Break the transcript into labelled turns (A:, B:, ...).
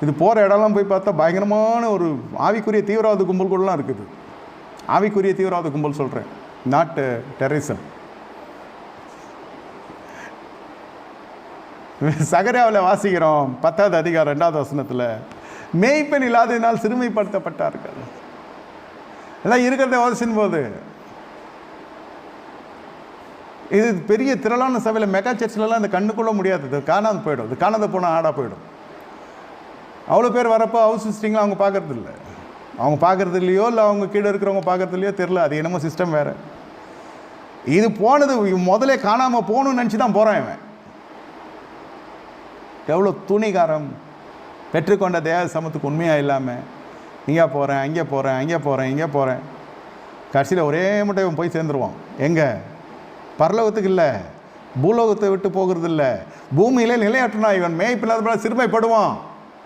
A: இது போகிற இடம்லாம் போய் பார்த்தா பயங்கரமான ஒரு ஆவிக்குரிய தீவிரவாத கும்பல் கூடலாம் இருக்குது. ஆவிக்குரிய தீவிரவாத கும்பல் சொல்கிறேன், நாட் டெரரிசம். சகரியாவில் வாசிக்கிறோம் 10வது அதிகாரம் 2வது வசனத்தில், மேய்ப்பன் இல்லாததினால் சிறுமைப்படுத்தப்பட்டார்கள். எல்லாம் இருக்கிறத வாசிக்கும் போது இது பெரிய திரளான சபையில் மெகா சர்ச்சிலலாம் இந்த கண்ணுக்குள்ள முடியாது, இது காணாது போயிடும். இது காணாத போனால் ஆடாக போயிடும். அவ்வளோ பேர் வரப்போ ஹவுஸ் விசிட்டிங்லாம் அவங்க பார்க்கறது இல்லை. அவங்க பார்க்கறது இல்லையோ இல்லை அவங்க கீழே இருக்கிறவங்க பார்க்கறது இல்லையோ தெரில, அது என்னமோ சிஸ்டம் வேறு. இது போனது முதலே காணாமல் போகணும்னு நினச்சி தான் போகிறான் இவன். எவ்வளோ துணிகாரம்! பெற்றுக்கொண்ட தேவ சமத்துக்கு உண்மையாக இல்லாமல் இங்கே போகிறேன் அங்கே போகிறேன் அங்கே போகிறேன் இங்கே போகிறேன், கடைசியில் ஒரே மட்டும் இவன் போய் சேர்ந்துருவான். எங்கே? பரலோகத்துக்கு இல்லை, பூலோகத்தை விட்டு போகிறது இல்லை, பூமியிலே நிலையாட்டுனா இவன் மேய்ப்பில்லாத சிறுமைப்படுவான்.